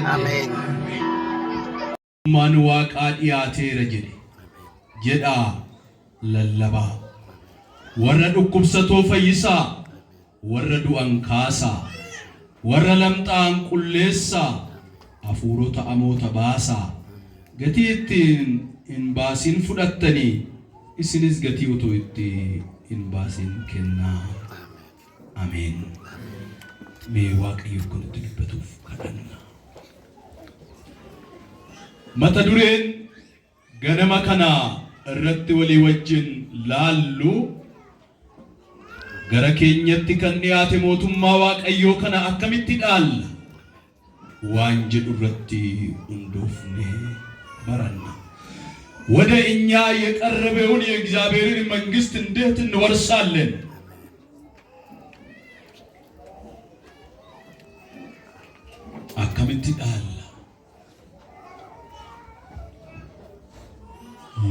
Amen. Man waaqaa dhiyaateera jedhaa lallabaa. Warra dhukkubsatoo fayyisaa, warra du'an kaasaa, warra lamxaa'an qulleessaa, hafuurota amoota baasaa. Gatii ittiin hin baasin fudhattanii, isinis gatii utuu itti hin baasin kennaa. Ameen. Mee Waaqayyo kun itti dubbatuuf kadhanna. Mata dureen ganama kana irratti walii wajjin laallu gara keenyatti kan dhiyaate mootummaa Waaqayyoo kana akkamitti dhaalla waan jedhu irratti hundoofne baranna. ወደ እኛ የቀረበውን የእግዚአብሔርን መንግስት እንዴት እንወርሳለን? akkamitti dhaalla?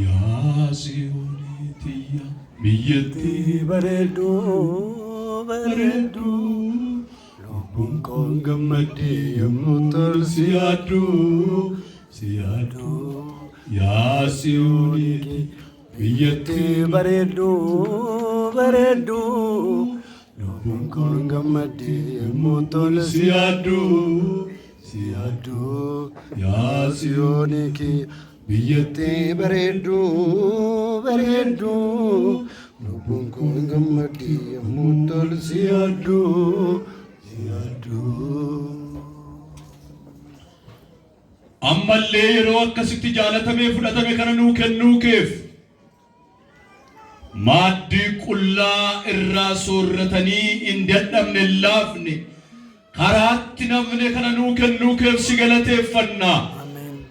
yaa Siyoonitiyya biyyatti bareeddu lubbuun koo gammaddee yommuu tol si yaaddu yaa Siyoonitiyya biyyatti bareeddu lubbuun koo gammaddee yommuu tol si yaaddu yaa Siyoonitiyya biyyatti bareeddu lubbuun koo gammaddee yommuu tol si yaaddu. ammallee yeroo akkasitti jaalatamee fudhatame kana nuu kennuu keef maaddii qullaa irraa soorratanii hin dadhabne laafne karaatti namne kana nuu kennuu keef si galateeffannaa.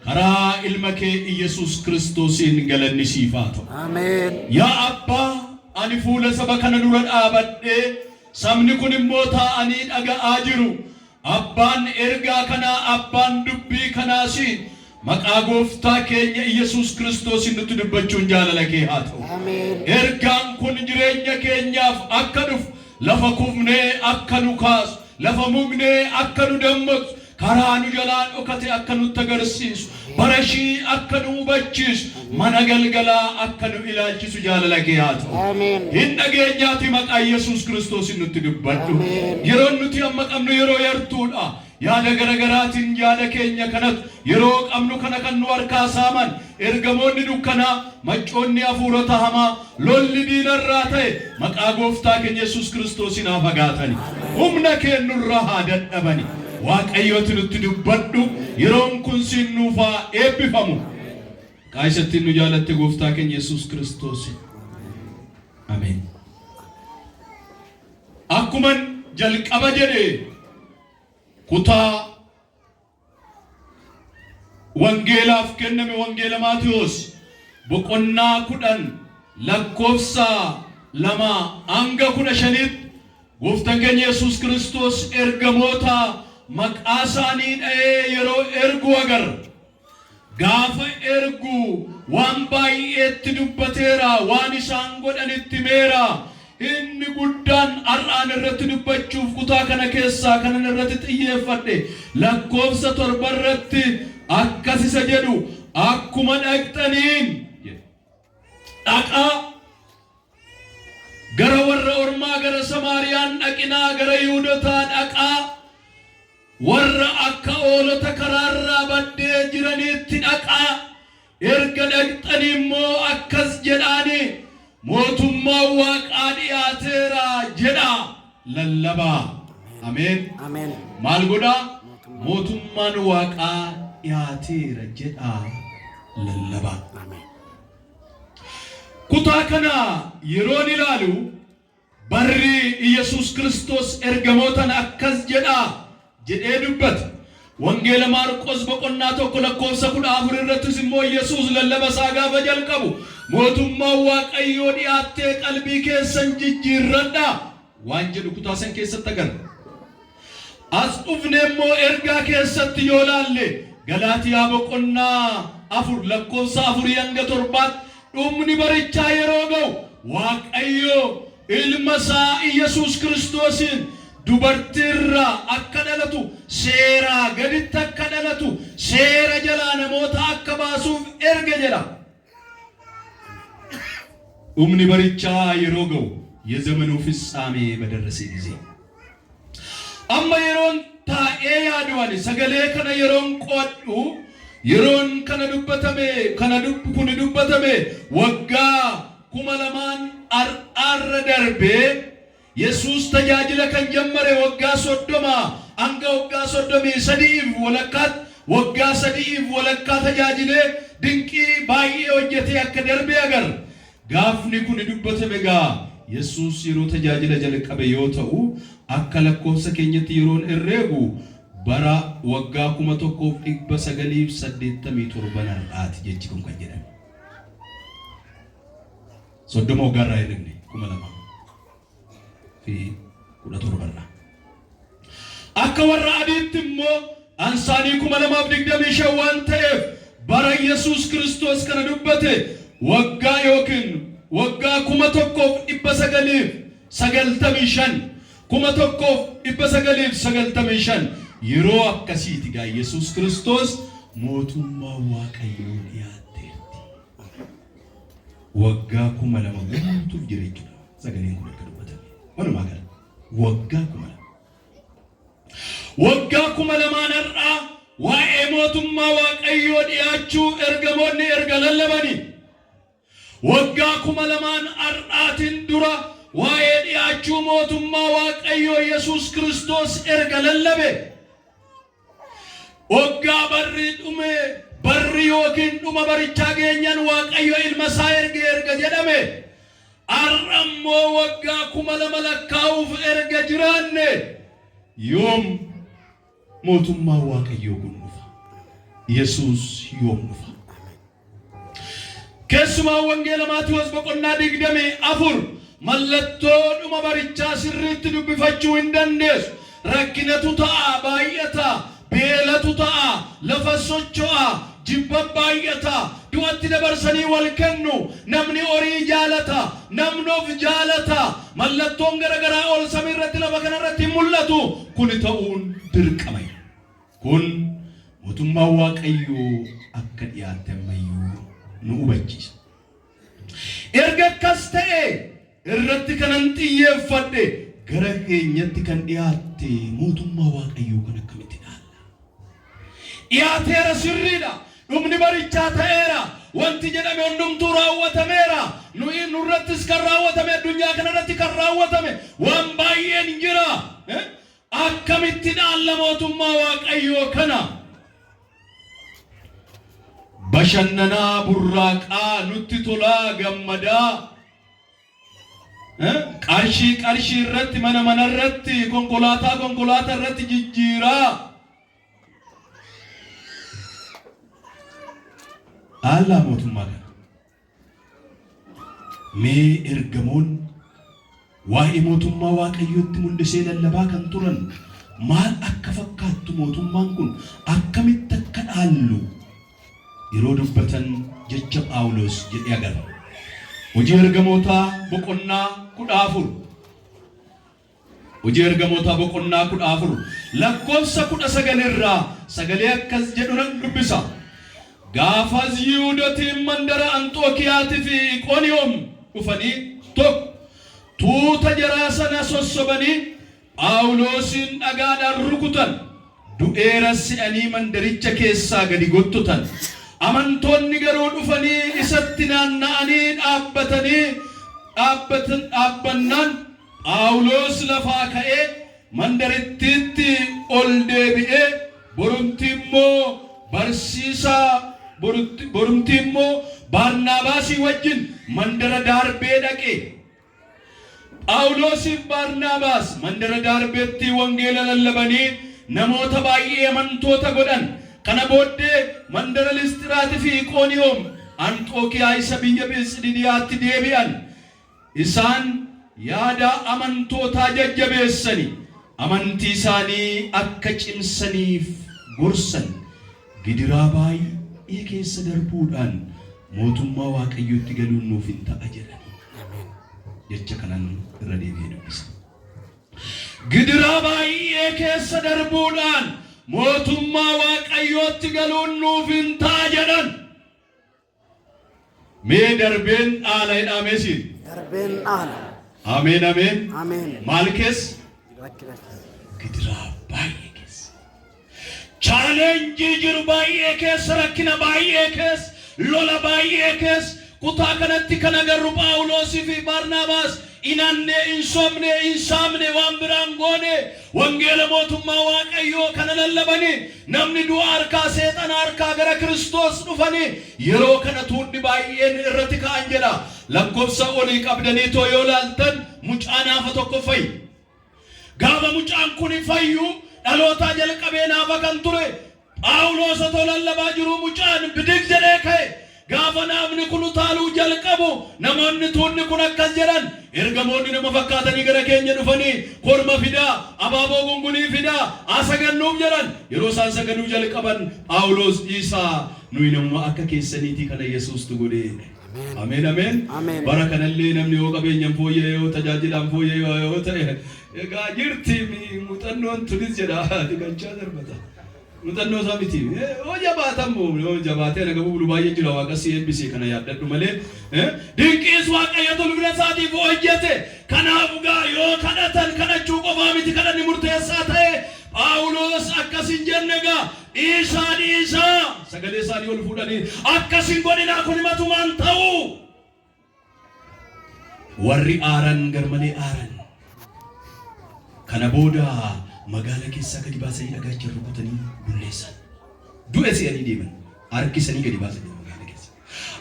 karaa ilma kee Iyesuus Kiristoosiin galanni siif haa ta'u. Ameen. Yaa Abbaa, ani fuula saba kana dura dhaabadhee sabni kun immoo taa'anii dhaga'aa jiru. Abbaan ergaa kanaa, abbaan dubbii kanaas maqaa gooftaa keenya Iyesuus Kiristoosiin nutti dubbachuun jaalala kee haa ta'u. Ameen. Ergaan kun jireenya keenyaaf akka dhufu, lafa kufnee akka nu kaasu, lafa mugnee akka nu dammaqsu, karaa nu jalaan dhokate akka nutti agarsiisu, barashii akka nu hubachiisu, mana galgalaa akka nu ilaalchisu jaalala kee haa ta'u. Hin dhageenyaati maqaa Yesuus Kiristoosiin nutti dubbadhu. Yeroon nuti amma qabnu yeroo yartuudha. Yaada garagaraatiin yaada keenya kanatu yeroo qabnu kana kan nu harkaa saaman ergamoonni dukkanaa, maccoonni hafuurota hamaa, lolli diinarraa ta'e maqaa gooftaa keenya Yesuus Kiristoosiin haa fagaatani. Humna keenyurraa haa dadhabani. Waaqayyooti nutti dubbadhu, yeroon kun siin nuufaa eebbifamu. Qaayisattiin nu jaalatte gooftaa keenya Yesuus Kiristoos. Ameen. Akkuman jalqaba jedhe kutaa wangeelaaf kenname wangeela Maatiyos boqonnaa 10 lakkoofsa 2 hanga 15 gooftaan keenya Yesuus Kiristoos ergamoota maqaa isaanii dha'ee yeroo ergu agarra. Gaafa ergu waan baay'eetti dubbateera, waan isaan godhanitti meera. Inni guddaan har'aan irratti dubbachuuf kutaa kana keessaa kanan irratti xiyyeeffadhe lakkoofsa 7 irratti akkas isa jedhu, akkuma dhaqxaniin dhaqaa gara warra ormaa gara Samaariyaan dhaqinaa, gara Yihuudootaa dhaqaa, warra akka oolota karaarraa baddee jiraniitti dhaqaa. Erga dhaqxanii immoo akkas jedhaanii, mootummaan Waaqaa dhiyaateera jedhaa lallabaa. Ameen. Maal godhaa? Mootummaan Waaqaa dhiyaateera jedhaa lallabaa. kutaa kana yeroon ilaalu barri Iyesuus Kiristoos ergamootaan akkas jedhaa jedhee dubbata. Wangeela Maarqos boqonnaa 1 lakkoofsa 14 irrattis immoo Yesuus lallaba isaa gaafa jalqabu, mootummaan Waaqayyoo dhiyaattee qalbii keessan jijjiirradhaa waan jedhu kutaa san keessatti agarra. As dhufne immoo ergaa keessatti yoo laalle Galaatiyaa boqonnaa 4 lakkoofsa 4 hanga 7 dhumni barichaa yeroo ga'u Waaqayyoo ilma isaa Iyesuus Kiristoosin dubartirra akka dhalatu seera gaditti akka dhalatu seera jalaa namoota akka baasuuf erge jedha. Umni barichaa yeroo ga'u የዘመኑ ፍጻሜ በደረሰ ጊዜ amma yeroon taa'ee yaaduwaan sagalee kana yeroon qoodhu yeroon kana dubbatame waggaa 2000 arra darbee Yesuus tajaajila kan jammare waggaa 30 hanga waggaa 33 waggaa 3 walakkaa tajaajilee dinqii baay'ee hojjetee akka darbee agar gaafni kun dubbatame gaa Yesuus yeroo tajaajila jalqabe yoo ta'u akka lakkoofsa keenyatti yeroon herreegu bara waggaa 1987 har'aati jechi kun kan jedhamu. Soddoma waggaarraa herregne 2017 akka warra adiitti immoo ansaanii 2025 waan ta'eef bara Yesuus Kiristoos kana dubbate waggaa yookiin waggaa 1995 yeroo akkasiiti gaa Yesuus Kiristoos mootummaa Waaqayyoo dhiyaatteerti. Waggaa 2000 guutuuf jira jechuudha. Sagaleen kun akka dubbatame. Walumaa gala waggaa 2000. Waggaa 2000 har'aa waa'ee mootummaa Waaqayyoo dhiyaachuu ergamoonni erga lallabanii. Waggaa 2000 har'aatiin dura waa'ee dhiyaachuu mootummaa Waaqayyoo Yesuus Kiristoos erga lallabe. Waggaa barri yookiin dhuma barichaa geenyaan Waaqayyo ilma isaa erga jedhame. Har'ammoo waggaa 2000 lakkaa'uuf erga jiraanne yoom mootummaa Waaqayyoo kun dhufa? Yesuus yoom dhufa? Keessumaa wangeela Maatiyoos boqonnaa 24 mallattoo dhuma barichaa sirriitti dubbifachuu hin dandeessu. Rakkinatu ta'a, baay'ata, beelatu ta'a, lafa socho'a, jibba baay'ata, du'atti dabarsanii wal kennu, namni horii jaalata, namni of jaalata, mallattoon garagaraa ol samii irratti lafa kanarratti mul'atu. Kun ta'uun dirqama. Kun mootummaa Waaqayyoo akka dhiyaate ammayyuu nu hubachiisa. Erga akkas ta'e irratti kanan xiyyeeffadhe gara keenyatti kan dhiyaatte mootummaa Waaqayyoo kan akkamitti ilaalla? Dhiyaateera sirriidha. Dhumni barichaa ta'eera. Wanti jedhame hundumtuu raawwatameera. Nurrattis kan raawwatame, addunyaa kanarratti kan raawwatame waan baay'een jira. Akkamitti ilaalla mootummaa Waaqayyoo kana? Bashannanaa burraaqaa nutti tolaa gammadaa qarshii irratti mana irratti konkolaataa irratti jijjiiraa alla mootummaa kana mee ergamoon waa'ee mootummaa Waaqayyootti mul'isee lallabaa kan turan maal akka fakkaattu mootummaan kun akkamitti akka dhaallu yeroo dubbatan jecha Phaawulos jedhee agarra. Hojii ergamootaa boqonnaa 14 hojii ergamootaa boqonnaa 14 lakkoofsa 19 irraa sagalee akkas jedhu nan dubbisa. Gaafas Yihuudootiin mandara Anxookiyaatii fi Iqooniyoom dhufanii tokko tuuta jaraa sana sossobanii Phaawulosin dhagaadhaan rukutan. Du'eeras se'anii mandaricha keessaa gadi gottotan. Amantoonni garuu dhufanii isatti naanna'anii dhaabbannaan Phaawulos lafaa ka'ee mandarittiitti ol deebi'ee borumtii immoo Barnaabaasii wajjin mandara Darbee dhaqe. Phaawulosiif Barnaabaas mandara Darbeetti wangeela lallabanii namoota baay'ee amantoota godhan. Kana booddee mandara Listiraatii fi Iqooniyoom Anxookiyaa isa biyya Phisidiyaatti deebi'an. Isaan yaada amantootaa jajjabeessanii amantii isaanii akka cimsaniif gorsan. Gidiraa baay'ee keessa darbuudhaan mootummaa Waaqayyootti galuun nuuf hin ta'a jedhan. Jecha kanan irra deebi'ee dubbisa. gidiraa baay'ee keessa darbuudhaan mootummaa waaqayyootti galuun nuuf hin ta'a jedhan. Mee darbeen dhaala jedhameesi. Darbeen dhaala. Ameen ameen. Ameen. Maal keessa? Gidiraa baay'ee keessa. Chaalenjii jiru baay'ee keessa, rakkina baay'ee keessa, lola baay'ee keessa. Kutaa kanatti kan agarru Phaawulosii fi Barnaabaas inanne insaamne waan biraan goone wangeela mootummaa waaqayyoo kana lallabani namni du'a harkaa seexana harkaa gara Kiristoos dhufani yeroo kana tuudni baay'een irratti ka'an jedha. Lakkoofsa olii qabdanii too yoo laaltan mucaa naafa tokko fayyi. Gaafa mucaan kun fayyu dhalootaa jalqabee naafa kan ture Phaawulos otoo lallabaa jiru mucaan bidig jedhee ka'e. Gaafa namni kun utaaluu jalqabu namoonni tuunni kun akkas jedhan ergamoonni nama fakkaatanii gara keenya dhufanii korma fidaa abaaboo gungunii fidaa asagannuuf jedhan yeroo isaan saganuu jalqaban Phaawulos isaa nuyi nama akka keessaniitii kana Yesuustu godhee. Ameen ameen. Bara kanallee namni yoo qabeenyaan fooyyee yoo tajaajilaan fooyyee yoo ta'e egaa jirti muuxannoon tunis jedha digachaa darbata. Mutanno samiti o jabaatamu o jabaatee naga bulu baay'ee jira waaqa CNBC kana yaaddadhu malee dinqiis waaqayyotu lubnasaatiif hojjete kanaaf gaa yoo kadhatan kadhachuu qofaa miti kadhanni murteessaa ta'e Phaawulos akkasin jenne gaa dhiisaa sagalee isaanii ol fuudhanii akkasin godhinaa kun himatumaan ta'u warri aaran garmalee aaran kana booda magala keessa gadi baasanii dhagaa jirru kutanii bulleessan. Du'e si'anii deeman harkisanii gadi baasanii magala keessa.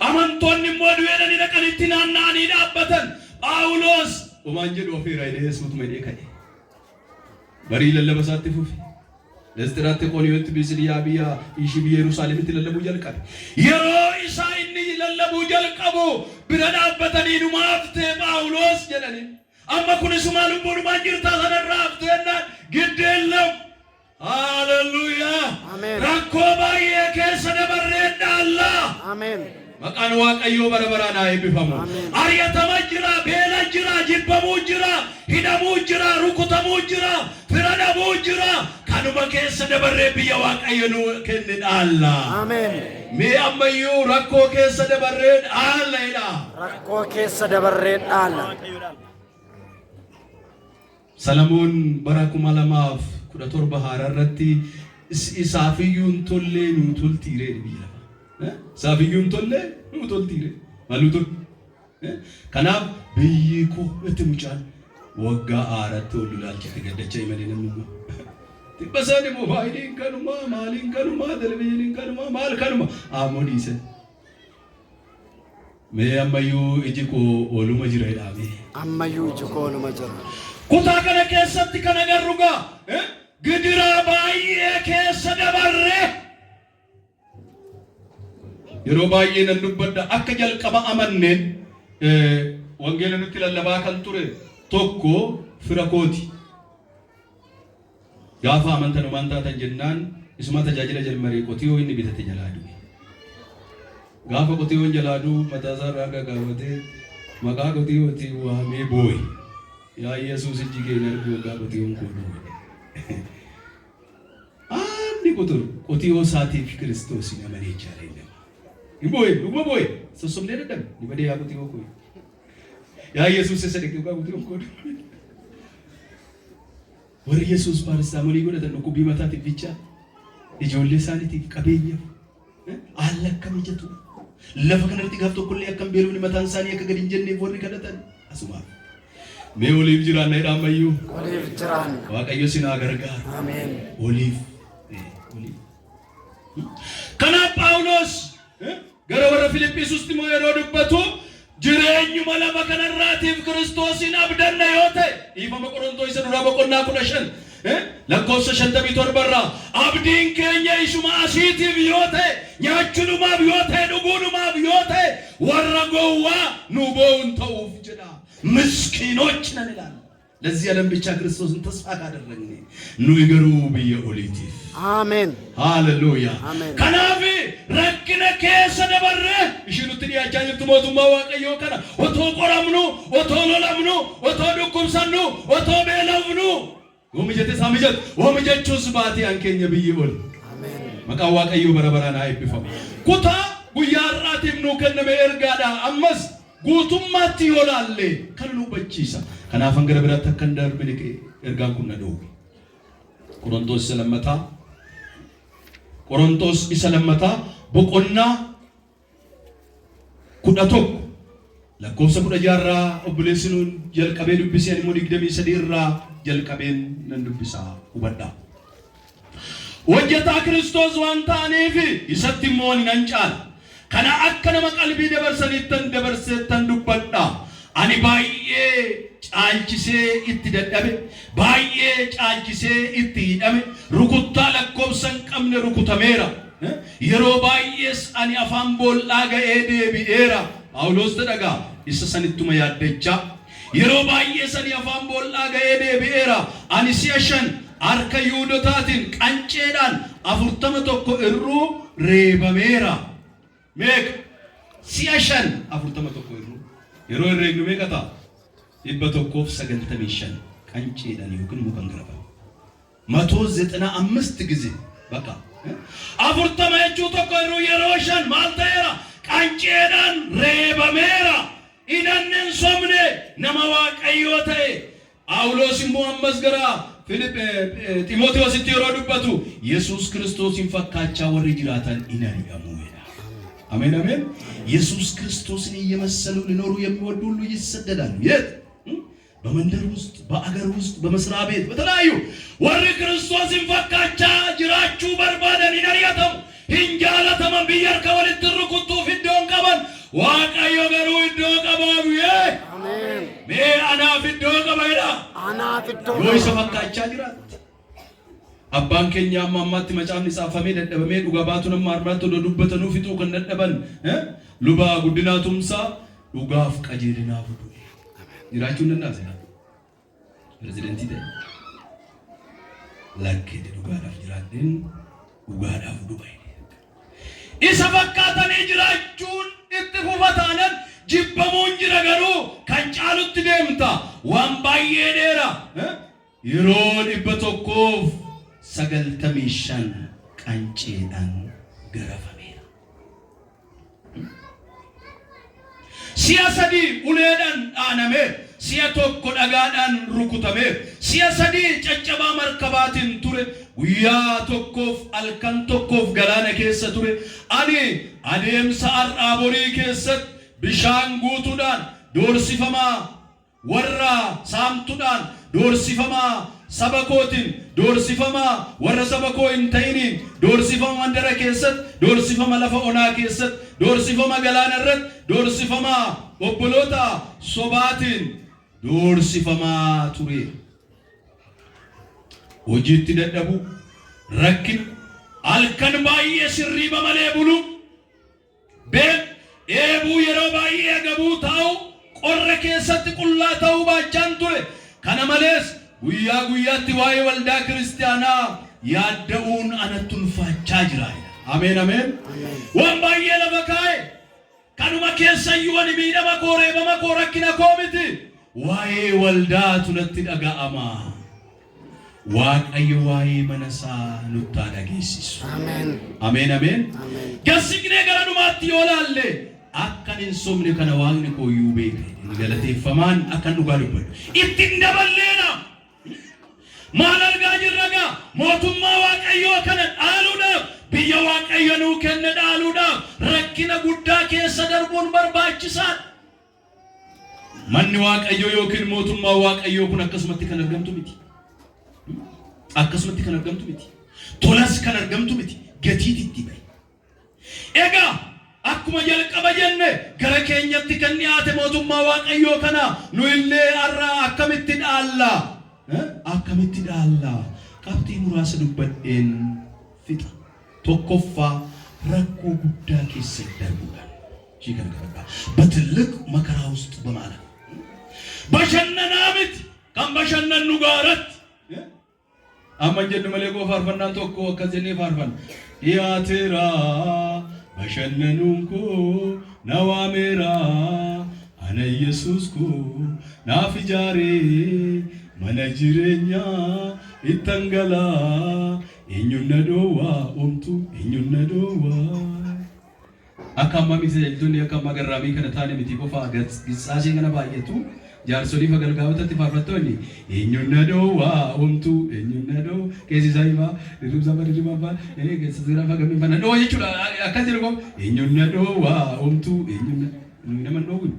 Amantoonni immoo du'eedhanii dhaqanitti naanna'anii dhaabbatan. Phaawulos omaan jedhu ofiirraa hidhee Yesuutuma hidhee ka'e. Barii lallaba isaatti fufe. Listiraatti qooniyootti Phisiliyaa biyya ishii biyya Yerusaalemitti lallabuu jalqabe. Yeroo isaa inni lallabuu jalqabu bira dhaabbatanii dhumaaf ta'e Phaawulos jedhanii. Amma kunisuma lubbuudhumaan jirtaa sanarraa hafteennaan giddeellam. Hallelujah. Rakkoo baay'ee keessa dabarreen dhaalla. Maqaan waaqayyoo bara baraan haa eebbifamu. Ari'atama jira, beela jira, jibbamuu jira, hidhamuu jira, rukutamuu jira, fira dhabuu jira. Kanuma keessa dabarree biyya waaqayyo nu kenne dhaalla. Mee ammayyuu rakkoo keessa dabarree dhaalla. Rakkoo keessa dabarree dhaalla. Salamoon bara 2017 Hararratti isaafiyyuun tollee nu toltiiree biyya. Isaafiyyuun tollee nu toltiiree. Malu tol. Kanaaf biyyi koo itti mucaan waggaa haaratti ol ilaalchite gaddacha imalee namni immoo. Tibbasaan immoo faayidiin kanuma maaliin kanuma televizyiiniin kanuma maal kanuma ammoo dhiisan. Mee ammayyuu iji koo ooluma jira jedhame. Ammayyuu iji koo ooluma jira. Kutaa kana keessatti kan agarru gaa gidiraa baay'ee keessa dabarre yeroo baay'ee nan dubbadha akka jalqaba amanneen wangeela nutti lallabaa kan ture tokko fira kooti gaafa amantan waan taatan jennaan isuma tajaajila jalmaree qotiyoo inni bitate jalaa du'e gaafa qotiyoon jalaa du'u mataasaa irraa gaggaawatee maqaa qotiyooti waamee boo'e. Yaa Yesuus ijjigee nargoo gaafatiyoon kooduu. Aanni qotiyoo isaatiif Kiristoos amanee jaalladha. Dhuguma boo'e sossobnee dadhabe ni badee yaa qotiyoo koo. Yaa Yesuus isa dhaqee gaafatiyoon kooduu. Warri Yesuus paaristaamoolii godhatan dhukkubii mataatiif bicha ijoollee isaaniitiif qabeenyaaf haala akkam mijatu lafa kanarratti gaaf tokkollee akkam beelumni mataan isaanii akka gadi hin jenneef warri kadhatan asumaaf. Mee oliif jiraan na hidhaan mayyuu. Oliif jiraan. Waaqayyo sinaa gargaaru. Ameen. Oliif. Kanaaf Phaawulos gara warra Filiphisitti immoo yeroo dubbatu jireenyuma lafa kanarraatiif Kiristoosin abdanna yoo ta'e dhiifama Qorontoo isa duraa boqonnaa 15 lakkoofsa 57 irraa abdiin keenya isuma asiitiif yoo ta'e nyaachuudhumaaf yoo ta'e dhuguudhumaaf yoo ta'e warra gowwaa nu boo'uun ta'uuf jedha. ምስኪኖች ነን ይላል። ለዚህ ዓለም ብቻ ክርስቶስን ተስፋ ካደረግን ኑ ይገሩ ብየ ኦሊቲ አሜን ሃሌሉያ ከናፊ ረክነ ከሰ ደበረ ይሽሉት ያቻኝት ሞቱማ ዋቀዮ ከና ወቶ ቆራምኑ ወቶ ሎላምኑ ወቶ ዱኩምሰኑ ወቶ ቤለምኑ Woomijate saamijat woomijachuus baatee hankeenya biyyi ol. Maqaan Waaqayyoo bara baraan haa eebbifamu. Kutaa guyyaa har'aatiif nuu kenname ergaadha. Ammas guutummaatti yoo laalle kan nu hubachiisa. Kanaaf hanga biraatti akka hin darbine ergaan kun na dhowwe. Qorontos isa lammataa boqonnaa 11 lakkoofsa 16 obboleessi nuun jalqabee dubbisee immoo 23 irraa jalqabeen nan dubbisaa hubadhaa. Hojjetaa Kiristoos waan ta'aniif isatti immoo nan caala. Kana akka nama qalbii dabarseettan dubbadhaa. Ani baay'ee caalchisee itti dadhabe, baay'ee caalchisee itti hidhame, rukuttaa lakkoofsa hin qabne rukutameera. Yeroo baay'ees ani afaan boollaa ga'ee deebi'eera. Phaawulos dhagaa isa sanittuma yaaddachaa. Yeroo baay'ees ani afaan boollaa ga'ee deebi'eera. Ani si'a 5 harka Yihuudotaatiin qanceedhaan 41 irruu reebameera. Meeqa? Si'a 5 41 irruu. Yeroo herreegnu meeqa ta'a? 195 qanceedhaan yookiin mukaan garafame. 195 ጊዜ በቃ 40 jechuu tokko irruu yeroo 5 maal ta'eera? Qanceedhaan reebameera. Inannen somne nama Waaqayyoo ta'e. Phaawulos immoo ammas gara Xiimotewositti yeroo dubbatu Yesuus Kiristoosin fakkaachaa warri jiraatan in ari'amuudha. Ameen አሜን። ኢየሱስ ክርስቶስን እየመሰሉ ሊኖሩ የሚወዱ ሁሉ ይሰደዳሉ። የት? በመንደር ውስጥ፣ በአገር ውስጥ፣ በመስሪያ ቤት፣ በተለያዩ ወር ክርስቶስን ፈካቻ ጅራቹ በርባደን ይነሪያተው hinjaalataman biyyar kawalitti rukutuuf iddoon qaban Waaqayyo garuu iddoo qabaaf Ameen. Mee anaaf iddoo qabaadha. Anaaf iddoo. Yoo isa fakkaachaa jiraatti. Abbaan keenya amma ammaatti macaafni saafamee dadhabamee dhugaa baatu nama harmaatti odoo dubbatanuu fixuu kan dadhaban lubaa guddinaa tumsaa dhugaaf qajeelinaaf du'e. Jiraachuu hin danda'a seenaa. Pirezidentii ta'e. Lakkeeti dhugaadhaaf jiraadheen dhugaadhaaf du'e. Isa fakkaatanii jiraachuun itti fufataanan jibbamuun jira garuu kan caalutti deemta waan baay'ee dheera. Yeroo 195 qanceedhaan garafameera. Si'a 3 uleedhaan dhaaname, si'a 1 dhagaadhaan rukutame, si'a 3 caccabaa markabaatiin ture. Guyyaa tokkoof halkan tokkoof galaana keessa ture. Ani adeemsa har'aa borii keessatti bishaan guutuudhaan doorsifamaa warra saamtuudhaan doorsifamaa saba kootiin doorsifamaa warra saba koo hin ta'iniin doorsifama mandara keessatti doorsifama lafa onaa keessatti doorsifama galaana irratti doorsifamaa obboloota sobaatiin doorsifamaa ture. Hojiitti dadhabu rakkin halkan baay'ee sirriiba malee bulu eebuu yeroo baay'ee gabuu taa'u qorra keessatti qullaa ta'uu baachaan ture. Kana malees guyyaa guyyaatti waa'ee waldaa kiristaanaa yaadda'uun anatti ulfaachaa jira. Ameen ameen. Waan baay'ee lafa kaa'e kanuma keessayyuu ani miidhama koo reebama koo rakkina koo miti. Waa'ee waldaatu natti dhaga'ama. Waaqayyo waa'ee manasaa nutti dhageessisu. Ameen. Ameen ameen. Gassignee gara dhumaatti yoo laalle akka hin somne kana waaqni kooyyuu beeka. Galateeffamaan akka dhugaa dubbatu. Ittiin daballeena. Maal argaa jirra gaa? Mootummaa Waaqayyoo kana dhaaluudhaaf biyya Waaqayyo nuu kenne dhaaluudhaaf rakkina guddaa keessa darbuun barbaachisaadha. Manni Waaqayyoo yookiin mootummaa Waaqayyoo kun akkasumatti kan argamtu miti. Akkasumatti kan argamtu miti. Tolas kan argamtu miti. Gatiitti ba'i. Egaa akkuma jalqaba jenne gara keenyatti kan dhiyaate mootummaa Waaqayyoo kana nu illee har'a akkamitti dhaalla? Akkamitti dhaalla? Qabxii muraasa dubbadheen fixa. Tokkoffaa rakkoo guddaa keessa darbuudhaan. Shii kana qabadhaa. በትልቅ መከራ ውስጥ በማለት በሸነና ምት kan bashannannu gaaratti amma jennu malee koo faarfannaan tokko akkasii faarfanna dhiyaateera bashannanuun koo na waameera ana Yesuus koo naaf ijaaree mana jireenyaa ittangalaa eenyuun doowwaa omtu eenyuun doowwaa akka amma miseeltonni akka amma garraamii kana taane miti qofaa gisaashee kana baay'atu jaarsoliif agalgaawotatti faarfattoonni eenyuun doowwaa omtu eenyuun doo keessi isaa dirribsa badirriba keessa zira fagamii fana doo jechuudha akkas jedhu qofa eenyuun doowwaa omtu eenyuun naman dhoowwin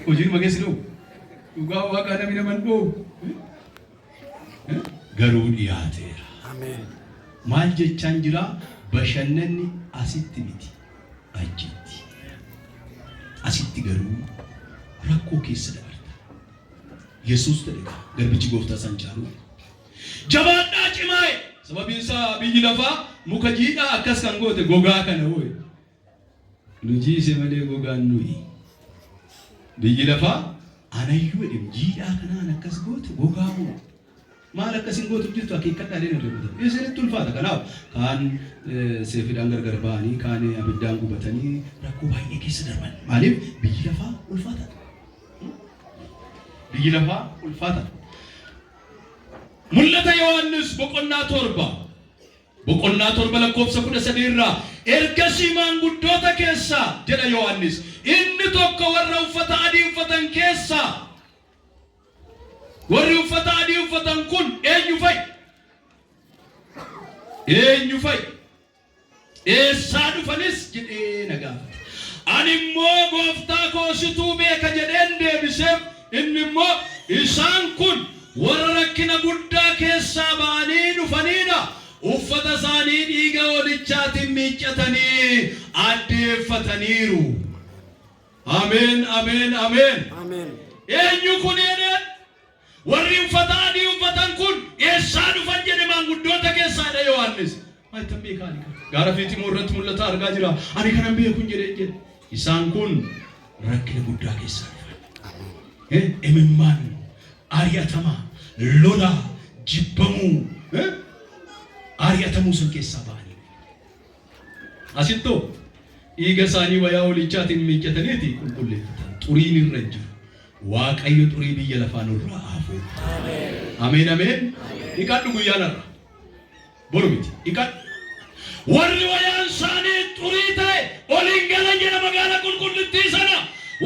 hojiin mageessi dhoowwu dhugaa waaqaa namni naman dhoowwu garuu dhiyaateera. Ameen. Maal jechaan jira bashannanni asitti miti achitti. Asitti garuu rakkoo keessa dabarta. Yesuus ta'e garbichi gooftaa san caalu. Jabaadhaa cimaa'e sababiin isaa biyyi lafaa muka jiidhaa akkas kan goote gogaa kana ho'e. Nu jiise malee gogaan nuyi. Biyyi lafaa anayyuu edem jiidhaa kanaan akkas goote gogaa ho'e. maal akkasin gootu jirtu akeekkadhaa deena deemudha. Isinitti ulfaata kanaaf kaan seefidhaan gargar ba'anii kaan abiddaan gubatanii rakkoo baay'ee keessa darban. Maaliif biyyi lafaa ulfaata. Biyyi lafaa ulfaata. Mul'ata Yohaannis boqonnaa torba lakkoofsa 13 irraa ergasii maanguddoota keessaa jedha Yohaannis inni tokko warra uffata adii uffatan keessaa warri uffata adii uffatan kun eenyu fa'i eessaa dhufanis jedhee na gaafate. Ani immoo gooftaa koo situu beeka jedheen deebiseef inni immoo isaan kun warra rakkina guddaa keessaa ba'anii dhufaniidha. Uffata isaanii dhiiga hoolichaatiin miiccatanii addeeffataniiru. Ameen, ameen, ameen. Eenyu kun jedhee warri uffata adii uffatan kun eessaa dhufan jedhe maanguddoota keessaadha Yohaannis. Maaytan beekaani gaara fiitii irratti mul'ata argaa jira. Ani kanan beekun jedhe isaan kun rakkina guddaa keessaa dhufan. Imimmaan ari'atamaa lolaa jibbamuu ari'atamuu sun keessaa ba'anii asittoo dhiiga isaanii wayaa hoolichaatiin miiccataniiti qulqulleeffatan. Xuriin irra hin jiru. Waaqayyo xurii biyya lafaa nurraa haafuu. Ameen, ameen. Dhiqadhu guyyaanarra boru miti dhiqadhu. Warri wayaan isaanii xurii ta'e oliin galan jedha magaalaa qulqullittii sana.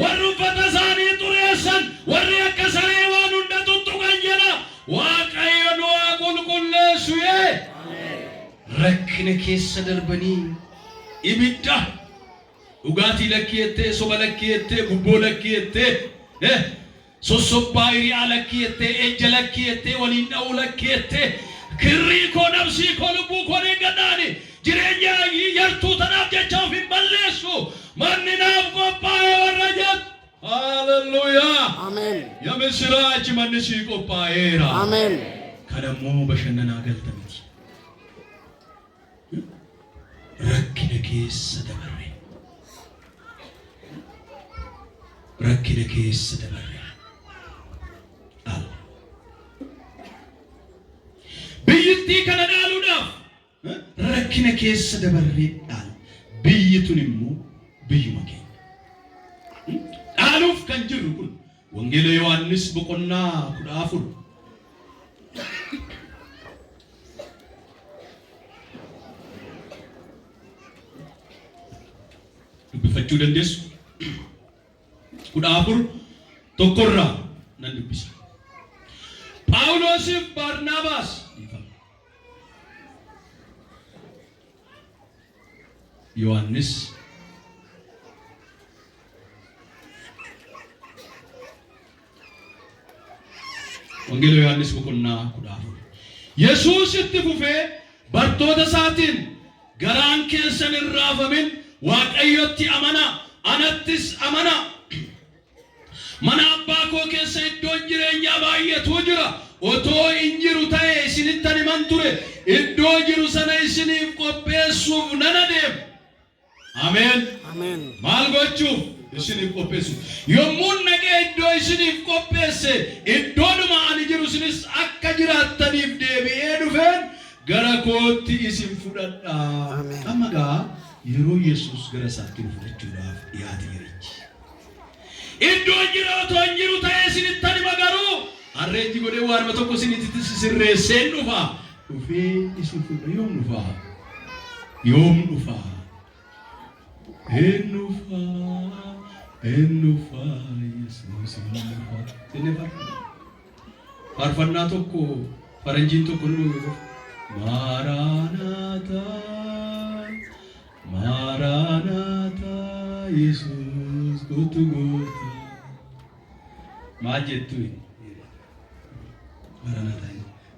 Warri uffata isaanii xureessan warri akka saree waan hunda tuttuqan jedha Waaqayyo nu haa qulqulleessu. Rakkina keessa darbanii ibidda dhugaatii lakkiyettee soba lakkiyettee gubboo lakkiyettee sossobbaa hiriyaa lakkiyettee ejja lakkiyettee waliin dha'uu lakkiyettee kirrii koo nabsii koo lubbuu koo eeggadhaani jireenya yartuu tanaaf jecha of hin balleessu manni naaf qophaa'e warra jettu. Hallelujah. Amen. Yamisiraachi manni sii qophaa'eera. Amen. Kanammoo bashannanaa galta miti. Rakkina keessa dabarre. Rakkina keessa dabarre. Biyyittii kana dhaaluudhaaf rakkina keessa dabarree dhaal. Biyyi tun immoo biyyuma keenya. Dhaaluuf kan jirru kun wangeela Yohaannis boqonnaa 14. Dubbifachuu dandeessu. 14 tokkorraa nan dubbisa. Phaawulosiif Barnaabaas Yohaannis wangeela Yohaannis boqonnaa 14. Yesuus itti fufee bartoota isaatiin garaan keessan hin raafamin Waaqayyotti amanaa anattis amanaa. Mana abbaa koo keessa iddoon jireenyaa baay'eetu jira. Otoo hin jiru ta'e isinittan himan ture. Iddoo jiru sana isiniif qopheessuuf nan adeema. Ameen. Ameen. Maal gochuuf? Isiniif qopheessuuf. Yommuu naqee iddoo isiniif qopheesse iddoodhuma ani jiru isinis akka jiraattaniif deebi'ee dhufeen gara kootti isin fudhadhaa. Amma gaa yeroo Yesuus gara isaatti fudhachuudhaaf dhiyaate jirichi. Iddoo jira otoo hin jiru ta'e isinittan hima garuu arranji godhee waan tokko isinitti sirreesseen dhufa dhufee isin fudha yoom dhufa Ennufa Yesus ennufa ennufa farfannaa tokko faranjiin tokko nu Maranatha Yesus gotu maal jettu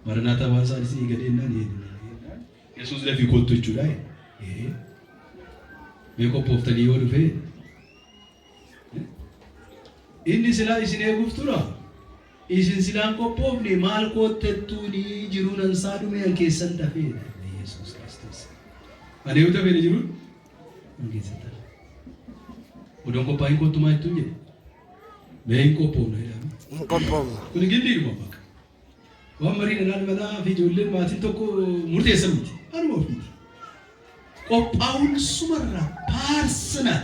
Maranatha waan saalisi gadeennan Yesus lafi kottu jechuudha Meeko pooftanii yoo dhufe inni silaa isin eeguuf tura isin silaan qophoofne maal kottettuuni jiruunan saadumeen keessan tafeedha Yesus Kristos ani yoo tafeedha jiruun keessan tafe odoon qophaa'in kottumaa jettuun jedhe mee hin qophoofna jedhame kun gindii bakka waan mariin ilaalmataa fi ijoolleen maatiin tokko murteessan miti anuma ofiiti qophaa'uun sumarraa ፓርሰናል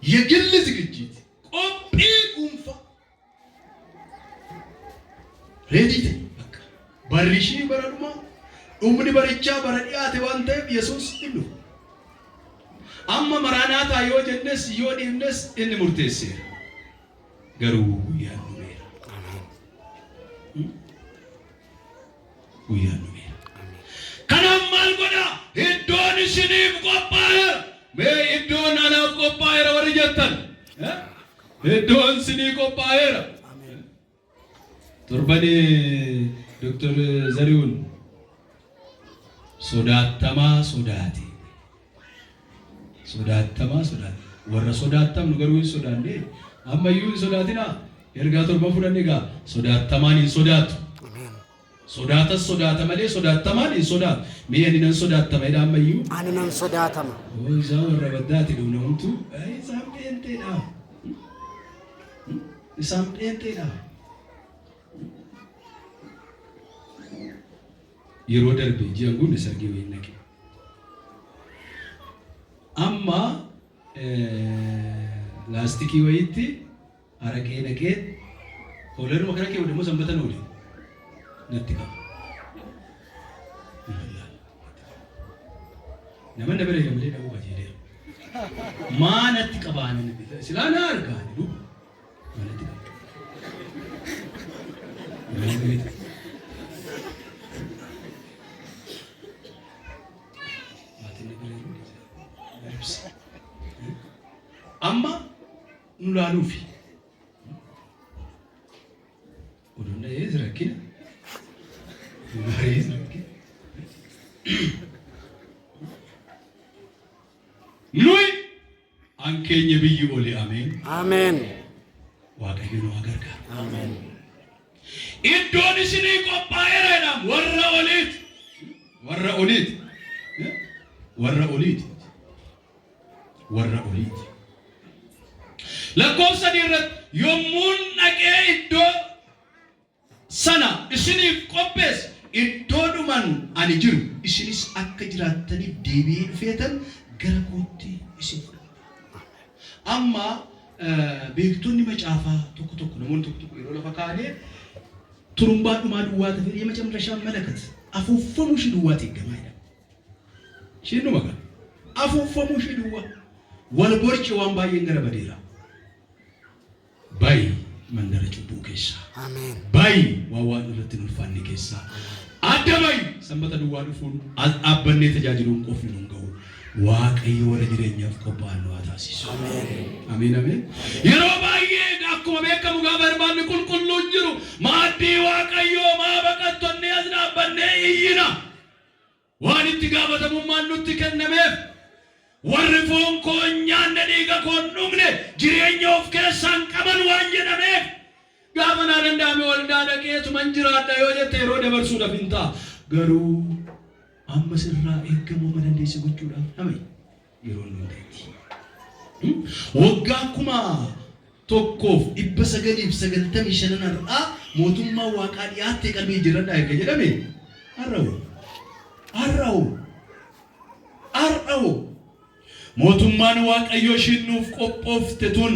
የግል ዝግጅት ቆጴ ጉንፋ ሬዲት በቃ በርሺ በረዱማ ኡምኒ በርቻ በረዲያት ዋንተ ኢየሱስ ይሉ አማ መራናታ ዮጀነስ ዮዲምነስ እን ሙርቴስ ገሩ ያኑ ያኑ ከናም ማልጎዳ ኢዶን ሽኒፍ ቆጳየ ኢዶን አናፍ ቆጳየ ወርጀተን ኢዶን ስኒ ቆጳየ ቱርበኔ ዶክተር ዘሪሁን ሶዳተማ ሶዳቲ ወረ ሶዳተም ነገሩ ሶዳንዴ አማዩ ሶዳቲና ኤርጋ ቶርባ ፉዳኔጋ ሶዳተማኒ ሶዳቱ sodaata malee sodaatamaan hin sodaatu mee ani nan sodaatama jedha ammayyuu ani nan sodaatama isaa warra baddaati dhuunamtu isaan dheenteedha yeroo darbe ji'an kun sargee wayin naqe amma laastikii wayitti araqee naqee ooleruma kana kee wadammoo sanbatan oole natti qaba nama nabere gamlee dhabu bajeedee maa natti qabaani silaa na argaani du natti qaba amma nulaaluufi odonna yeesrakkina Lui ankenya biyyi oli amen amen waaqayyo nu agarga amen iddoon isinii qophaa'eera warra oliit lakkoofsa irratti yommuun dhaqee iddoo sana isiniif qophees iddooduman ani jiru isinis akka jiraattaniif deebi'ee dhufeetan gara kootti isin fudhadha amma beektonni macaafaa tokko namoonni tokko yeroo lafa kaa'anii turumbaa dhumaa duwwaa ta'e የመጨረሻ መለከት አፉፈሙ ሽዱዋት ይገማይዳ ሽኑ መጋ አፉፈሙ ሽዱዋ ወልቦርጭ ዋምባዬ እንገረ በዴራ ባይ መንደረ ጩቡ ኬሳ አሜን ባይ ዋዋን ረትን ፋኒ ኬሳ አደባይ ሰንበተ ዱዋ ዱፉን አበኔ ተጃጅሉን ቆፍኑ ነው waaqayyo wara jireenyaaf qophaa'an waa taasisu አሜን አሜን yeroo baay'ee akkuma beekamu gaafa barbaanni qulqulluun jiru maaddii waaqayyo maa baqattonni as dhaabbannee iyyina waan itti gaafatamummaan nutti kennameef warri foon koo nyaanne dhiiga koo hin dhugne jireenya of keessaan qaban waan jedhameef gaafa naa danda'ame waldaa dhaqeetuma jiraadha yoo jette yeroo dabarsuudhaaf hin ta'a garuu amma sirraa eegamuu dandeessi gochuudhaaf namni yeroo nuti waggaa kuma tokkoof 995 irraa mootummaa waaqaa dhiyaattee qalbii jirradha erga jedhame har'awo mootummaan waaqayyo shinnuuf qophoofte tun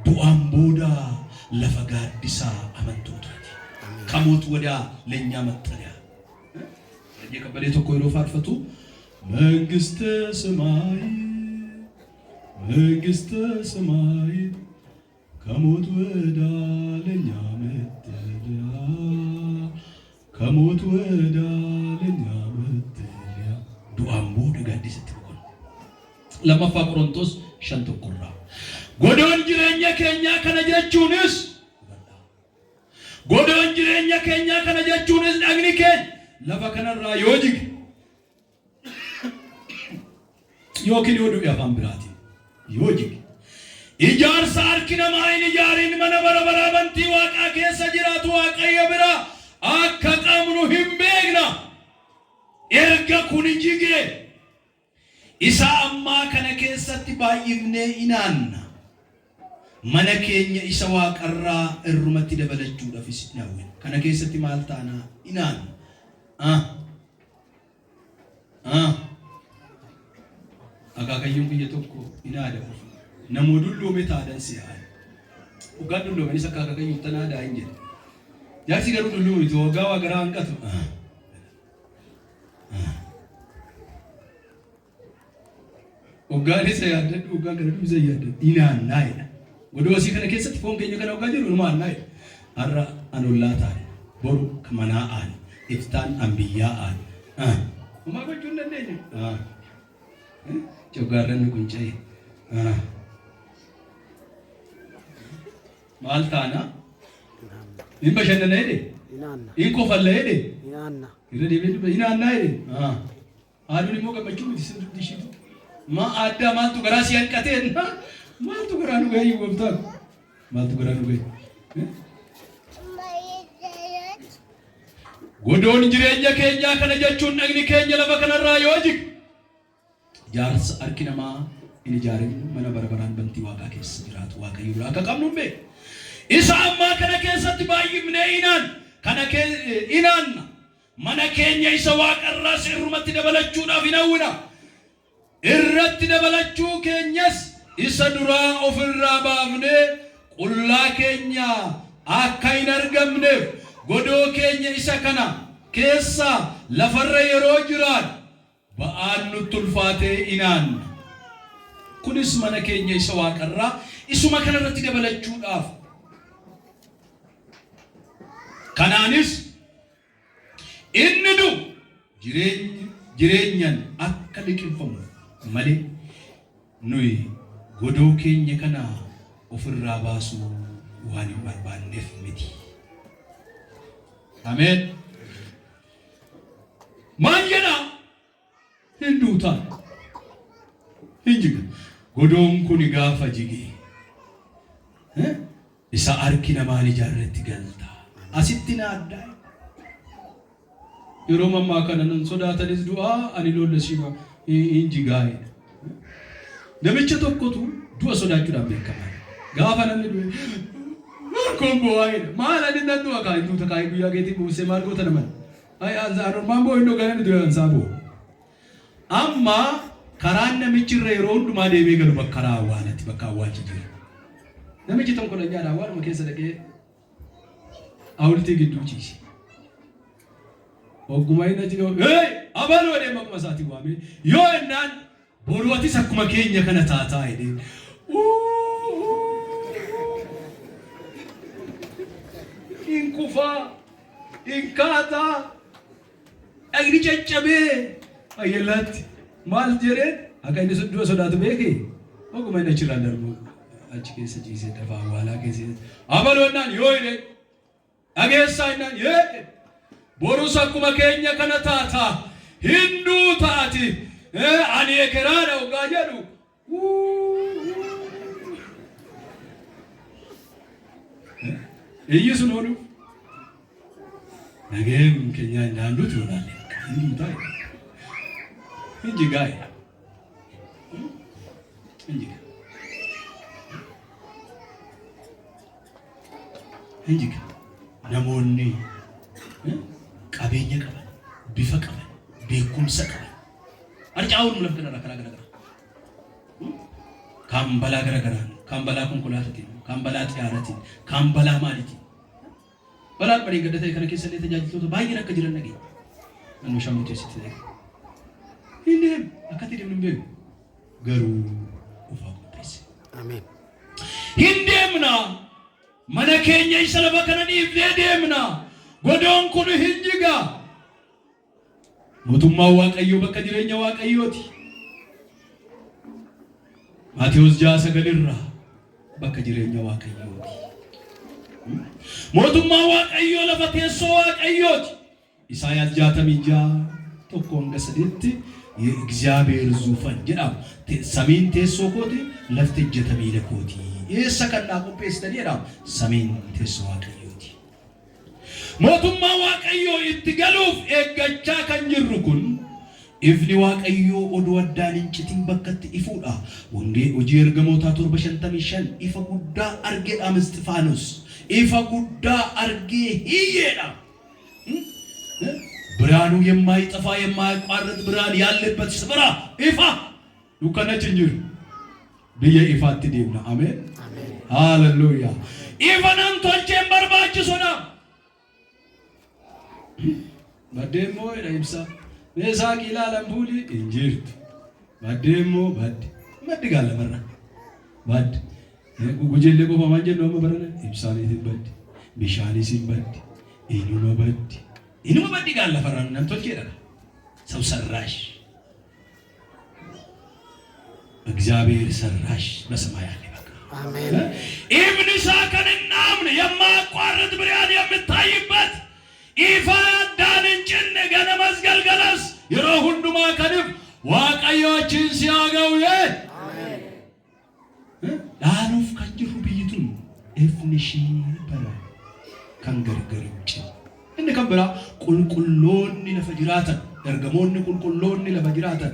du'aan booda ለፈጋዲሳ አመንቶታል ከሞት ወዲያ ለኛ መጠሪያ የከበደ ተኮይሮ ፋርፈቱ መንግስተ ሰማይ ከሞት ወዲያ ለኛ መጠሪያ ከሞት ወዲያ ለኛ መጠሪያ ዱአምቦ ደጋዲስ ተቆን ለማፋ ቆሮንቶስ ሸንተቆራ ጎዶን ጅሬኛ ከኛ ከነጀቹንስ ጎዶን ጅሬኛ ከኛ ከነጀቹንስ አግኒከ ለፈከነራ ዮጂክ ዮኪን ዮዱ ያፋን ብራቲ ዮጂክ ኢጃርሳ አርኪና ማይን ጃሪን መነበረበራ በንቲ ዋቃ ከሰ ጅራቱ ዋቀየ ብራ አከቀምኑ ህምቤግና ኤርገ ኩንጂጌ ኢሳ አማ ከነ ከሰቲ ባይብኔ ኢናና መነኬኛ ኢሳ ዋቀራ እሩመቲ ደበለቹ ደፊስ ነው ከነ ከሰቲ ማልታና ኢናን አጋጋዩን በየተኮ ኢናደ ነሞዱሎ ሜታደን ሲያይ ወጋዱሎ በኒሳ አጋጋዩ ተናዳ እንጂ ያሲ ገሩሉ ይወጋው አገራ አንቀት ወጋኔ ሰያደ ወጋ ገረዱ ዘያደ ኢናና አይና ወደ ወሲ ከነ ከሰት ፎን ከኛ ከነ ወጋጀሉ ማና አይ አራ አኑላታ ቦሩ ከመና አይ ኢፍታን አንቢያ አይ ማጎቹ እንደነኝ ጨጓራን ጉንጫይ ማልታና ይንበሸነነ ሄደ ይንቆፈለ ሄደ ይረዲ ቤት ኢናና ሄደ አዱኒ ሞቀመቹ ዲሽ ማ አዳ ማንቱ ገራሲ ያንቀቴና ማንቱ ገራኑ ጋይ ወብታ ማንቱ ገራኑ ጋይ ጎዶን ጅሬኛ ከኛ ከነጀቹን ነግኒ ከኛ ለበከነራ ዮጂክ ጃርስ አርኪነማ ኢንጃሪን መነበረበራን በንቲ ዋቃ ከስ ጅራት ዋቃ ይብራ ከቀምኑም በ ኢሳማ ከነከሰት ባይምኔ ኢናን ከነከ ኢናን መነከኛ ይሰዋ ቀራስ ሩመት ደበለቹ ዳፊናውና እረት ደበለቹ ከኛስ ኢሰዱራ ኦፍራ ባብኔ ቁላ ከኛ አካይነርገምኔ ጎዶ ከኛ ኢሰከና ከሳ ለፈረ የሮጅራን በአኑ ቱልፋቴ ኢናን ኩንስ መነከኛ ይሰዋ ቀራ ኢሱ መከነረት ደበለቹ ዳፍ ከናንስ እንዱ ጅሬኛን አከልቅፈሙ ማሌ ኑይ ጎዶ ከኛ ከና ኦፍራ ባሱ ዋኒ ባርባንፍ ሚቲ አሜን ማንጀና እንዱታ እንጂግ ጎዶን ኩኒ ጋፋ ጂጌ ኢሳ አርኪና ማሊ ጃረት ገልታ አሲቲና አዳይ ይሮማማ ከነን ሶዳተንስ ዱአ አኒሎለሲባ እንጂጋይ ለምቸ ተቆቱ ዱአ ሶዳቹ ዳበከማ ጋፋነን ዱ ኮምቦ አይ ማላዲ ነዱ አካይ ዱ ተካይ ጉያ ጌቲ ሙሴ ማርጎ ተነመን አይ አንዛሮ ማምቦ እንዶ ገነን ዱ አንሳቦ አማ ከራነ ምችሬ ሮንዱ ማዴቤ ገሉ በከራ ዋለት በካዋጭ ጅ ነምጭ ተንኮለኛ ዳዋር መከሰ ደቀ አውልቲ ግዱቺ ወጉማይ ነጅኖ ኤይ አባል ወደ መቅመሳቲ ዋሜ ዮናን ቦሮቲ ሰኩመ ከኛ ከነታታ አይዴ ኢንኩፋ ኢንካታ አግሪጨጨቤ አየላት ማልጀሬ አካይነ ስዱ ሶዳት ቤኬ ወጉማይ ነችላል ደርሞ አጭ ከሰ ጂሴ ደፋ ዋላ ከሰ አባሎናን ዮይኔ አገሳይናን የ ቦሩሳ ኩማ ከኛ ከነታታ ሂንዱ ታቲ አኔ ከራዳው ጋጀሉ ኢየሱስ ነው ነገም ከኛ እንዳንዱት ይሆናል እንዴ እንጂ ጋይ እንጂ ነሞኒ ቀበኛ ቀበ ቢፈቀበ ቢኩምሰ ቀበ አርጫውን ለፍተና ከራገራ ካምባላ ገረገራ kan balaa konkolaataatiin, kan balaa xiyyaaraa, kan balaa maaliitiin. Balaan barii gadda ta'e kana keessa illee tajaajiltoota baay'een akka jiran dhageenya. Naannoo Shaambuu keessatti ta'e. Inni akkatti deemnu hin beeku. Garuu ufaa qopheesse. Ameen. Hin deemna. Mana keenya isa lafa kana dhiifnee deemna. Godoon kun hin jiga. Mootummaan Waaqayyoo bakka jireenya Waaqayyooti. Maatewos 6:9 bakka jireenya Waaqayyooti. Mootummaan Waaqayyoo lafa teessoo Waaqayyooti. Isaayyaas 66:1-3 የእግዚአብሔር ዙፋን jedhama. Samiin teessoo kooti, lafti ejjeta miila kooti. Eessa kan naa qopheessitan jedhama. Samiin teessoo Waaqayyooti. Mootummaa Waaqayyoo itti galuuf eeggachaa kan jirru kun ifni Waaqayyoo oduu addaan hin citin bakkatti ifuudha. Hojii ergamootaa 7:55 ifa guddaa argeedha Isxifaanos. Ifa guddaa argee hiyyeedha. ብርሃኑ የማይጠፋ የማያቋርጥ ብርሃን ያለበት ስፍራ ይፋ ዱከነች እንጂ ብዬ ይፋት ዲምና አሜን ሃሌሉያ ኢቨናን ቶንቼን በርባች ሶና በደሞ ለይምሳ በሳቂ ላለምቡሊ እንጂርት በደሞ በድ መድጋለ መራ በድ ጉጀለ ቆፋ ማንጀ ነው መበረነ ኢምሳሌ በድ ቢሻሊ ሲበድ ኢኑ መበድ إنه ما بدي قال لفران نمتول كده سو سراش እግዚአብሔር ሰራሽ በሰማይ ያለ በቃ አሜን። ኢብን ሳከን እናምን የማቋረጥ ብርሃን የምታይበት ኢፋዳንን ጭን ገነ መስገልገለስ ይሮ ሁንዱማ ከንፍ ዋቀዮችን ሲያገውየ አሜን ዳኑፍ ከጅሩ ብይቱን ኢፍንሺ በራ ከንገርገርጭ inni kan bira qulqulloonni lafa jiraatan ergamoonni qulqulloonni lafa jiraatan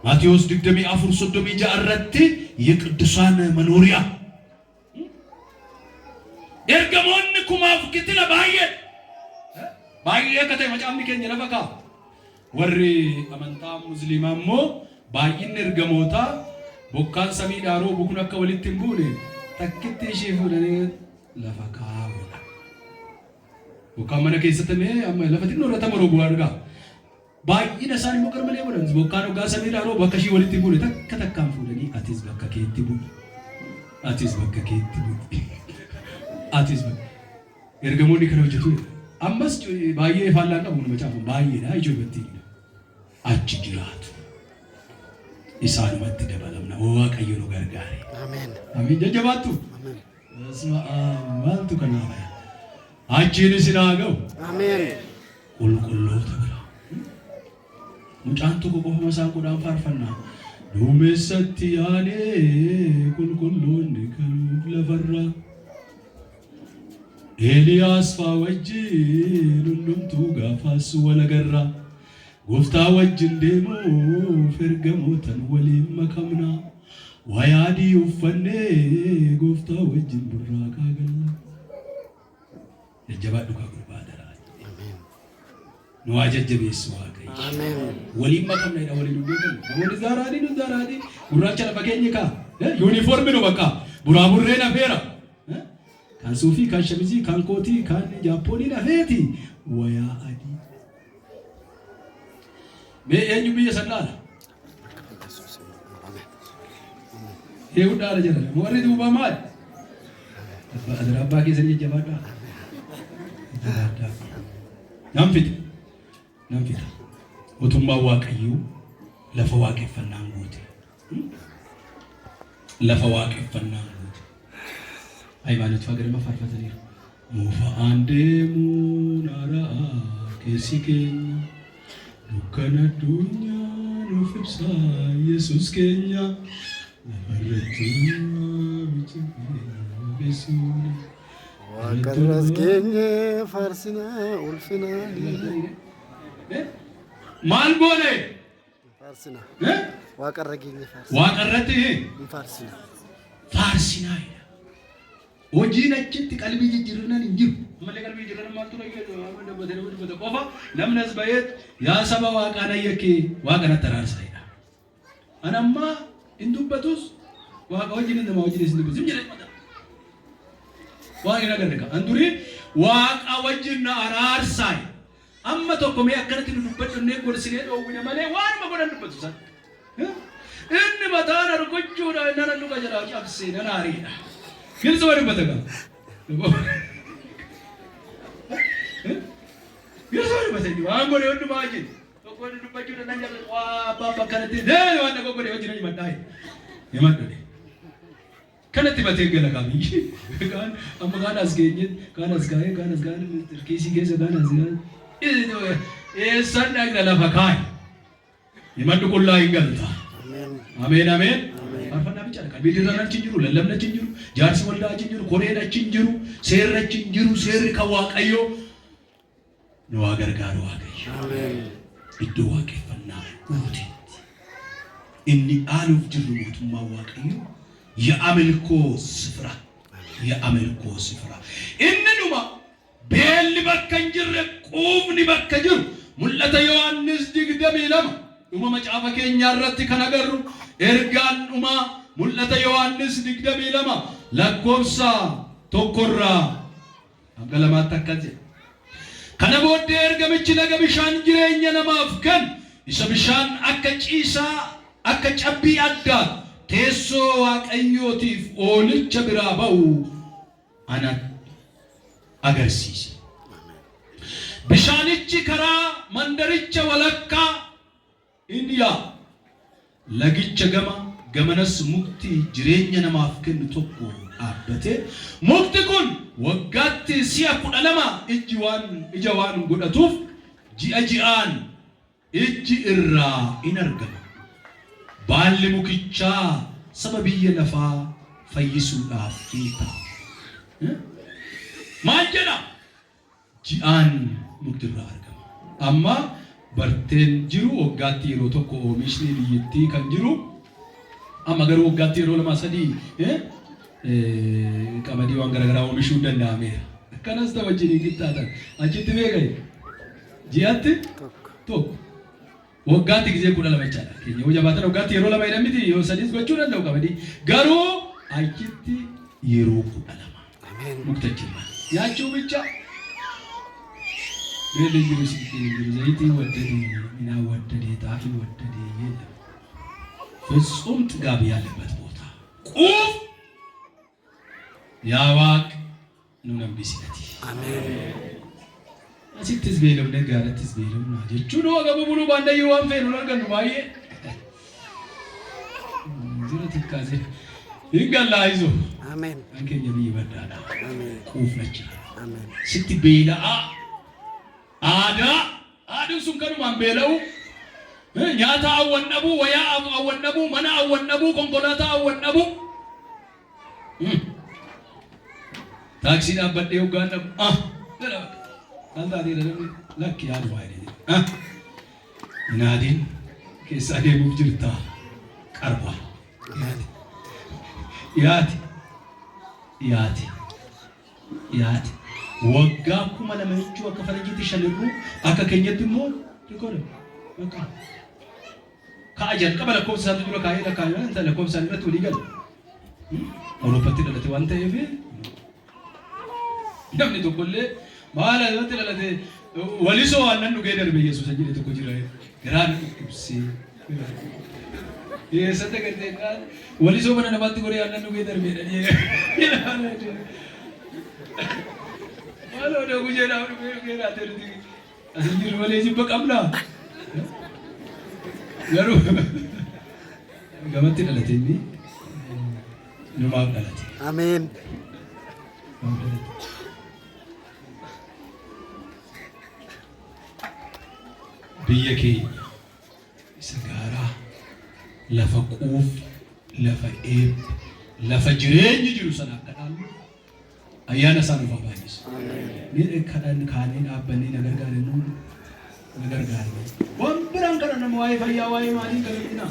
Maatewos 24:36 irratti የቅዱሳን መኖሪያ ergamoonni kumaaf kitila baay'ee katee macaamni keenya lafa kaa warri amantaa musliimaa immoo baay'inni ergamoota bokkaan samii dhaaroo bukun akka walitti hin buune takkitti ishee fuudhanii lafa kaa Bokkaan mana keessatti mee amma lafa xinnoo irratti maroo argaa. Baay'ina isaanii immoo garmalee godhan. Bokkaan hoggaa samii dhaaroo bakka ishii walitti buune takka takkaan fuudhanii atis bakka keetti bu'i. Atis bakka keetti bu'i. Atis bakka. Ergamoonni kana hojjetu. Ammas baay'ee faallaa qabu nama caafu baay'eedha ijoolleetti. Achi jiraatu. Isaanumatti dabalamna. Waaqayyo nu gargaare. Ameen. Ameen jajjabaattu. Ameen. Maaltu kanaaf አጂን ሲናገው አሜን ቁልቁሎ ተብላ ሙጫንቱ ቆቆ መሳን ቆዳን ፋርፈና ዱሜሰቲ ያኔ ቁልቁሎን ከሉ ለፈራ ኤልያስ ፋወጂ ሉሉምቱ ጋፋስ ወለገራ ጎፍታ ወጅ እንደሞ ፈርገሞተን ወሊም መከምና ወያዲ ውፈኔ ጎፍታ ወጅ ብራካ ገላ የጀባዱ ከጉርባደራ አሜን ነው አጀጀቤስ ዋቀይ አሜን ወሊም መከም ላይ ነው ወሊም ቤተን ወሊ ዛራዲ ጉራቻ ለፈገኝካ ዩኒፎርም ነው በቃ ቡራቡሬ ነፌራ ካን ሱፊ ካን ሸሚዚ ካን ኮቲ ካን ጃፖኒ ነፌቲ ወያ አዲ በእኙ በየሰላላ ይሁዳ ለጀራ ወሪዱ በማል አድራባ ጊዜ ጀባዳ Namfit mootummaa Waaqayyoo lafa waaqeffannaan goote. Lafa waaqeffannaan goote. Hayimaanoot fagarama faarfataniiru. Moofa'aan deemuun haaraa keessi keenya dukkana addunyaa nuuf ibsa Yesuus keenya lafarratti bichifee Waqarras keenya faarsina ulfina maal goone faarsina waqarra keenya waaqarratti faarsina hojiin achitti qalbii jijjiirran hin jiru malee qalbii jijjiirran maaltu dhayyoo qofa namni as bayeet yaa saba waaqaan ayyakee waaqanatti araarsaayidha anammaa hin dubbatus waaqa wajjin nama wajjin isin dubbisu jedhee mata waaqni nagarreka anduri waaqa wajjin na araarsaay amma tokko mee akkanatti nu dubbadhu ne gorsinee dhoowwina malee waanuma godhan dubbatu san inni mataan argochuudha nana luka jalaa cabsee nana ariidha girsa wani dubbata gaa girsa wani dubbata waan godhe hundumaa jin tokko dubbachuu dandan jala waa abbaa kanatti waan dhaqoo godhe wajjin himadhaa himadhu kanatti batee gala qabii kan amma kan as geenye kan as kiisii keessa kan as san dhaqna lafa kaay himadhu qullaa hin galta ameen ameen faarfannaa bicha kan bidiraan achi jiru lallabna achi jiru jaarsi waldaa achi jiru koreen achi jiru seerri achi jiru seerri kan waaqayyoo nu waa gargaaru waaqayyo ameen iddoo waaqeffannaa uuti inni aanuuf jirru mootummaa waaqayyo የአምልኮ ስፍራ የአምልኮ ስፍራ እንኑማ ቤል በከንጅር ቁምኒ በከጅሩ ሙለተ ዮሐንስ ድግደም ይለማ ኡማ መጫፈ ከኛ ረት ከነገሩ ኤርጋን ኡማ ሙለተ ዮሐንስ ድግደም ይለማ ለኮብሳ ቶኮራ አገለማት ተከዘ ከነቦደ ኤርገምች ለገብሻን ጅሬኛ ነማፍከን ይሰብሻን አከጪሳ አከጨቢ አዳ teessoo waaqayyootiif oolicha biraa ba'u ana agarsiise bishaanichi karaa mandaricha walakkaa indiyaa lagicha gamanas mukti jireenya namaaf kennu tokko dhaabbate mukti kun waggaatti si'a 12 ija waan godhatuuf ji'aan iji irraa in argama baalli mukichaa saba biyya lafaa fayyisuudhaaf keeta maal jedha ji'aan muktirraa argama amma barteen jiru waggaatti yeroo tokko oomishni biyyattii kan jiru amma garuu waggaatti yeroo 2-3 qamadii waan garagaraa oomishuu danda'ameera akkanas ta'u wajjin qixxaatan achitti beekay ji'aatti tokko waggaatti gisee 12 chaala keenya wajabaatan waggaatti yeroo 2 jedhamiti yoo 3 gochuu danda'u qamadii garuu achitti yeroo 12 አሜን ሙክተችማ ያቺው ብቻ በልዩ ሲል ዘይት ወደደ እና ወደደ ጣፊ ወደደ የለም ፍጹም ጥጋብ ያለበት ቦታ ቁፍ ያዋቅ ነው ነብሲቲ አሜን asitti beelum ne gaaratti beelum na jechuun oga bubulu baandayyo waan feenu argannu baay'ee jira tikkaase ingalla izo amen ankenya bi badada amen kuufnacha amen sitti beela aadu sun kanu man beelau nyaata awwannabu waya awwannabu mana awwannabu konkolata awwannabu taksi dhabbadhe ugaanna Anda dia dalam laki adu air. Nadin kisah dia bercerita karba. Yati. Wagga kuma na mencu aka farajiti shaliru aka kenyati mo dikore. Maka. Kajian kabala kom satu jura kaya la kaya anta la kom satu tu legal. Orang pati dalam tuan tebe. Namni tu kolle maala yote lalate waliso annanu geeder be yesus ajile to kujira gran kupsi ye sate garte kan waliso bana nabati gore annanu geeder be dani walo do kujera be ra terdi asijir waleji bakamla garu gamatti lalate ni numa lalate amen biyya keenya isa gaaraa lafa quuf lafa eeb lafa jireenyi jiru sana akka dhaallu ayyaana isaa nuuf baay'isu ni kadhan kaanii dhaabbannee na gargaaranii waan biraan kana nama waa'ee fayyaa waa'ee maalii galchina